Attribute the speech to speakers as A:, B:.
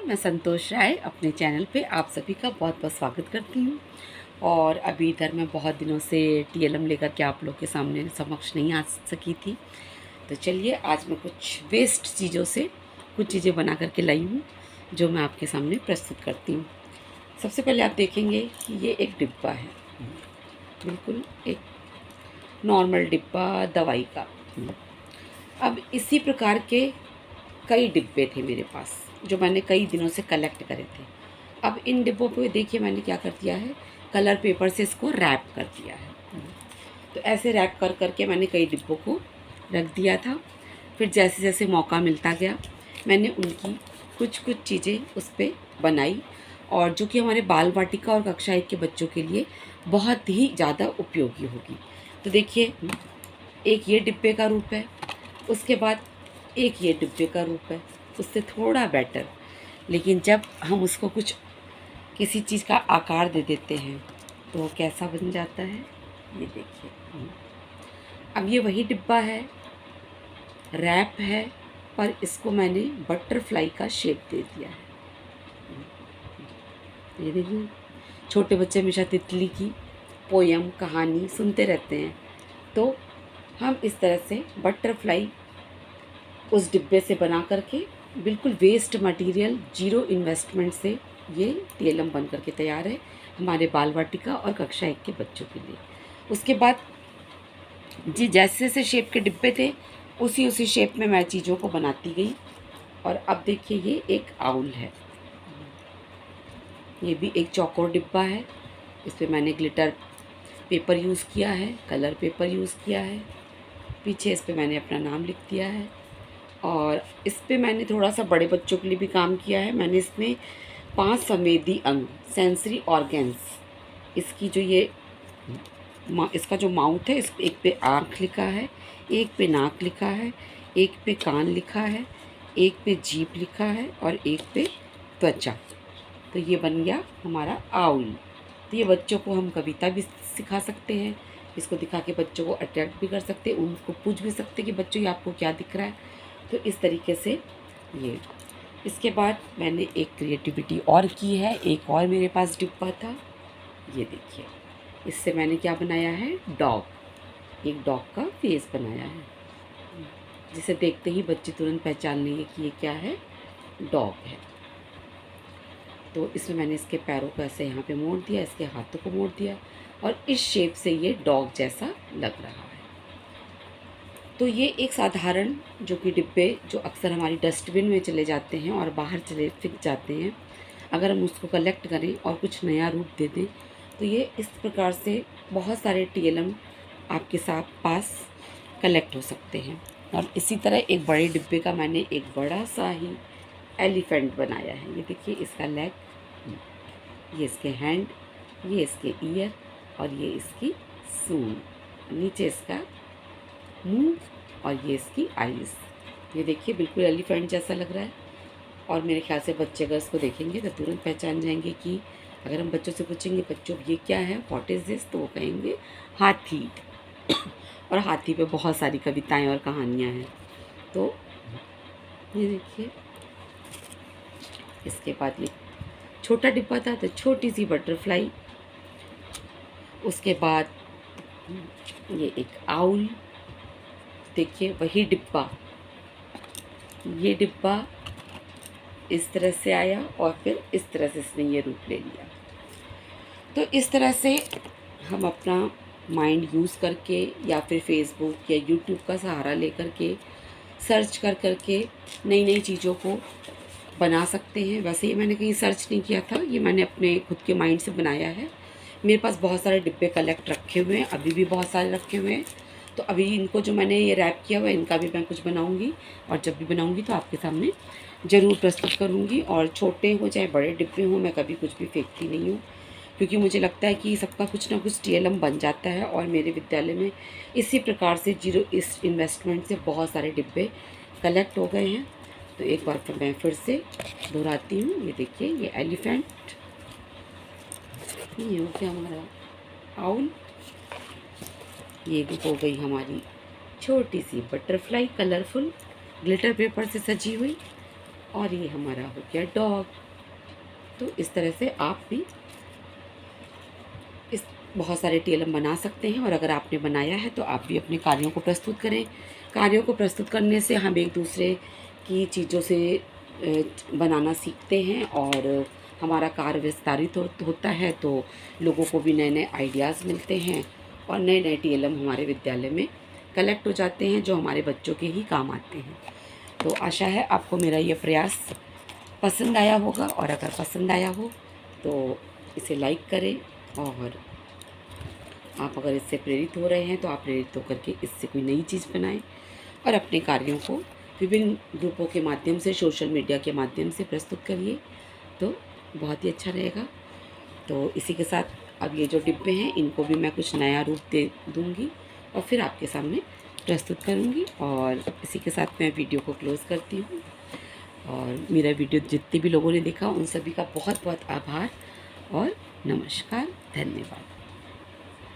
A: मैं संतोष राय अपने चैनल पे आप सभी का बहुत बहुत स्वागत करती हूँ। और अभी इधर मैं बहुत दिनों से टीएलएम लेकर के आप लोग के सामने समक्ष नहीं आ सकी थी, तो चलिए आज मैं कुछ वेस्ट चीज़ों से कुछ चीज़ें बना करके लाई हूँ जो मैं आपके सामने प्रस्तुत करती हूँ। सबसे पहले आप देखेंगे कि ये एक डिब्बा है, बिल्कुल एक नॉर्मल डिब्बा दवाई का। अब इसी प्रकार के कई डिब्बे थे मेरे पास जो मैंने कई दिनों से कलेक्ट करे थे। अब इन डिब्बों पे देखिए मैंने क्या कर दिया है, कलर पेपर से इसको रैप कर दिया है। तो ऐसे रैप कर करके मैंने कई डिब्बों को रख दिया था। फिर जैसे जैसे मौका मिलता गया मैंने उनकी कुछ कुछ चीज़ें उस पर बनाई, और जो कि हमारे बाल वाटिका और कक्षा 1 के बच्चों के लिए बहुत ही ज़्यादा उपयोगी होगी। तो देखिए एक ये डिब्बे का रूप है, उसके बाद एक ये डिब्बे का रूप है, उससे थोड़ा बेटर। लेकिन जब हम उसको कुछ किसी चीज़ का आकार दे देते हैं तो वो कैसा बन जाता है, ये देखिए। अब ये वही डिब्बा है, रैप है, पर इसको मैंने बटरफ्लाई का शेप दे दिया है। ये देखिए, छोटे बच्चे हमेशा तितली की पोयम कहानी सुनते रहते हैं, तो हम इस तरह से बटरफ्लाई उस डिब्बे से बना करके बिल्कुल वेस्ट मटेरियल, जीरो इन्वेस्टमेंट से ये टीएलएम बन करके तैयार है हमारे बाल वाटिका और कक्षा 1 के बच्चों के लिए। उसके बाद जी जैसे जैसे शेप के डिब्बे थे उसी शेप में मैं चीज़ों को बनाती गई। और अब देखिए ये एक आउल है, ये भी एक चौकोर डिब्बा है। इस पर मैंने ग्लिटर पेपर यूज़ किया है, कलर पेपर यूज़ किया है, पीछे इस पर मैंने अपना नाम लिख दिया है। और इस पे मैंने थोड़ा सा बड़े बच्चों के लिए भी काम किया है। मैंने इसमें 5 संवेदी अंग, सेंसरी ऑर्गन्स, इसकी जो ये इसका जो माउथ है, इस एक पे आँख लिखा है, एक पे नाक लिखा है, एक पे कान लिखा है, एक पे जीभ लिखा है और एक पे त्वचा। तो ये बन गया हमारा आउल। तो ये बच्चों को हम कविता भी सिखा सकते हैं, इसको दिखा के बच्चों को अट्रैक्ट भी कर सकते हैं, उनको पूछ भी सकते हैं कि बच्चों ये आपको क्या दिख रहा है। तो इस तरीके से ये। इसके बाद मैंने एक क्रिएटिविटी और की है, एक और मेरे पास डिब्बा था, ये देखिए। इससे मैंने क्या बनाया है, डॉग, एक डॉग का फेस बनाया है, जिसे देखते ही बच्चे तुरंत पहचान लेंगे कि ये क्या है, डॉग है। तो इसमें मैंने इसके पैरों को ऐसे यहाँ पे मोड़ दिया, इसके हाथों को मोड़ दिया, और इस शेप से ये डॉग जैसा लग रहा है। तो ये एक साधारण जो कि डिब्बे जो अक्सर हमारी डस्टबिन में चले जाते हैं और बाहर चले फेंक जाते हैं, अगर हम उसको कलेक्ट करें और कुछ नया रूप दे दें तो ये इस प्रकार से बहुत सारे टीएलएम आपके साथ पास कलेक्ट हो सकते हैं। और इसी तरह एक बड़े डिब्बे का मैंने एक बड़ा सा ही एलिफेंट बनाया है। ये देखिए, इसका लेग, ये इसके हैंड, ये इसके ईयर और ये इसकी सूंड, नीचे इसका मुंह और ये इसकी आईज। ये देखिए बिल्कुल एलिफेंट जैसा लग रहा है। और मेरे ख्याल से बच्चे अगर इसको देखेंगे तो तुरंत पहचान जाएंगे कि अगर हम बच्चों से पूछेंगे बच्चों ये क्या है, व्हाट इज़ दिस, तो वो कहेंगे हाथी। और हाथी पे बहुत सारी कविताएं और कहानियां हैं। तो ये देखिए, इसके बाद ये छोटा डिब्बा था तो छोटी सी बटरफ्लाई, उसके बाद ये एक आउल, देखिए वही डिब्बा, ये डिब्बा इस तरह से आया और फिर इस तरह से इसने ये रूप ले लिया। तो इस तरह से हम अपना माइंड यूज़ करके या फिर फेसबुक या यूट्यूब का सहारा लेकर के सर्च कर करके नई नई चीज़ों को बना सकते हैं। वैसे ये मैंने कहीं सर्च नहीं किया था, ये मैंने अपने खुद के माइंड से बनाया है। मेरे पास बहुत सारे डिब्बे कलेक्ट रखे हुए हैं, अभी भी बहुत सारे रखे हुए हैं। तो अभी इनको जो मैंने ये रैप किया हुआ है इनका भी मैं कुछ बनाऊंगी, और जब भी बनाऊंगी तो आपके सामने ज़रूर प्रस्तुत करूंगी। और छोटे हो चाहे बड़े डिब्बे हों, मैं कभी कुछ भी फेंकती नहीं हूँ, क्योंकि मुझे लगता है कि सबका कुछ ना कुछ टीएलएम बन जाता है। और मेरे विद्यालय में इसी प्रकार से जीरो इस इन्वेस्टमेंट से बहुत सारे डिब्बे कलेक्ट हो गए हैं। तो एक बार फिर मैं फिर से दोहराती हूँ, ये देखिए ये एलिफेंट, ये हो गया हमारा आउल, ये भी हो गई हमारी छोटी सी बटरफ्लाई कलरफुल ग्लिटर पेपर से सजी हुई, और ये हमारा हो गया डॉग। तो इस तरह से आप भी इस बहुत सारे टीएलएम बना सकते हैं, और अगर आपने बनाया है तो आप भी अपने कार्यों को प्रस्तुत करें। कार्यों को प्रस्तुत करने से हम एक दूसरे की चीज़ों से बनाना सीखते हैं, और हमारा कार्य विस्तारित होता है, तो लोगों को भी नए नए आइडियाज़ मिलते हैं, और नए नए टीएलएम हमारे विद्यालय में कलेक्ट हो जाते हैं जो हमारे बच्चों के ही काम आते हैं। तो आशा है आपको मेरा ये प्रयास पसंद आया होगा, और अगर पसंद आया हो तो इसे लाइक करें, और आप अगर इससे प्रेरित हो रहे हैं तो आप प्रेरित होकर के इससे कोई नई चीज़ बनाएं, और अपने कार्यों को विभिन्न ग्रुपों के माध्यम से, सोशल मीडिया के माध्यम से प्रस्तुत करिए, तो बहुत ही अच्छा रहेगा। तो इसी के साथ अब ये जो डिब्बे हैं इनको भी मैं कुछ नया रूप दे दूँगी, और फिर आपके सामने प्रस्तुत करूँगी। और इसी के साथ मैं वीडियो को क्लोज़ करती हूँ, और मेरा वीडियो जितने भी लोगों ने देखा उन सभी का बहुत बहुत आभार और नमस्कार, धन्यवाद।